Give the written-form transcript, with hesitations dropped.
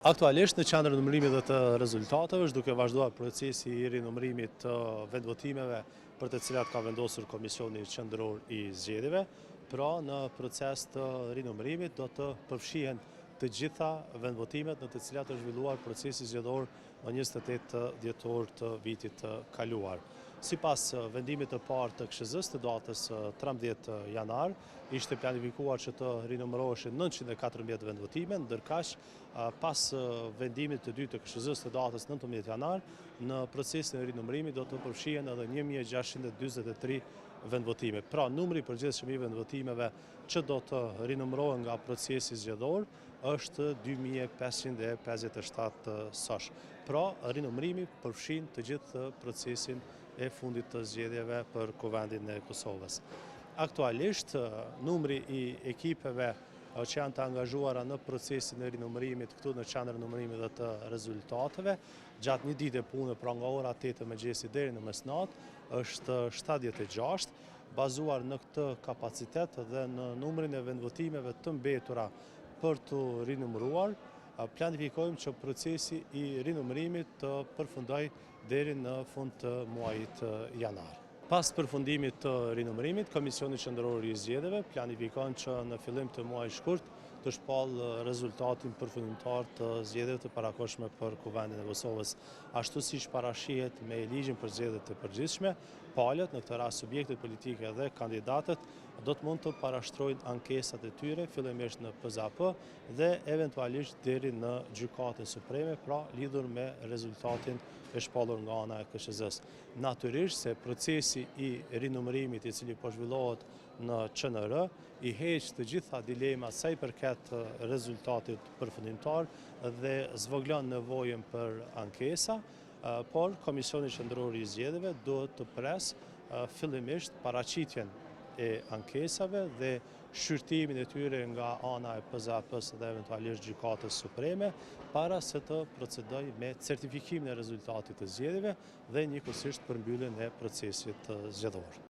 Aktualisht në qendrën e numërimit dhe të rezultateve është duke vazhduar procesi i rinumërimit të vendvotimeve për të cilat ka vendosur Komisioni Qendror i Zgjedhjeve. Pra, në proces të rinumërimit do të përfshihen të gjitha vendvotimet në të cilat është zhvilluar procesi zgjedhor më 28 dhjetor të vitit të kaluar. Sipas vendimit të parë të KSZ-s të datës 13 janar, ishte planifikuar që të rinumëroheshin 914 vendvotime, ndërkaq pas vendimit të dytë të KSZ-s të datës 19 janar, në procesin e rinumërimit do të përfshihen edhe 1643 vendvotime. Pra, numri i përgjithshëm i vendvotimeve që do të rinumërohen nga procesi zgjedhor është 2557 sosh. Pra, rinumërimi përfshin të gjithë procesin e fundit të zgjedhjeve për Kuvendin e Kosovës. Aktualisht, numri i ekipeve që janë të angazhuara në procesin e rinumërimit këtu në qendrën e numërimit dhe të rezultateve, gjatë një dite pune, pra nga ora 8 e mëngjesit deri në mesnatë, është 76, bazuar në këtë kapacitet dhe në numrin e vendvotimeve të mbetura për të rinumëruar. Planifikojmë që procesi i rinumërimit të përfundoj deri në fund të muajit janar. Pas përfundimit të rinumërimit, Komisioni Qendror i Zgjedhjeve planifikon që në fillim të muajit shkurt të shpallë rezultatin përfundimtar të zgjedhjeve të parakohshme për Kuvendin e Kosovës. Ashtu siç parashihet me ligjin për zgjedhjet e përgjithshme, palët, në këtë rast subjektet politike dhe kandidatët, do të mund të parashtrojnë ankesat e tyre, fillimisht në PZAP dhe eventualisht deri në Gjykatën Supreme, pra lidhur me rezultatin e shpallur nga ana e KSZ-s. Natyrisht se procesi i rinumërimit i cili po zhvillohet në QNR i heq të gjitha dilemat sa i përket rezultatit përfundimtar dhe zvogëlon nevojën për ankesa, por Komisioni Qendror i Zgjedhjeve duhet të pres fillimisht paraqitjen e ankesave dhe shqyrtimin e tyre nga ana e PZAP-s dhe eventualisht Gjykatës Supreme para se të procedoj me certifikimin e rezultatit të zgjedhjeve dhe njëkohësisht përmbylljen e procesit zgjedhor.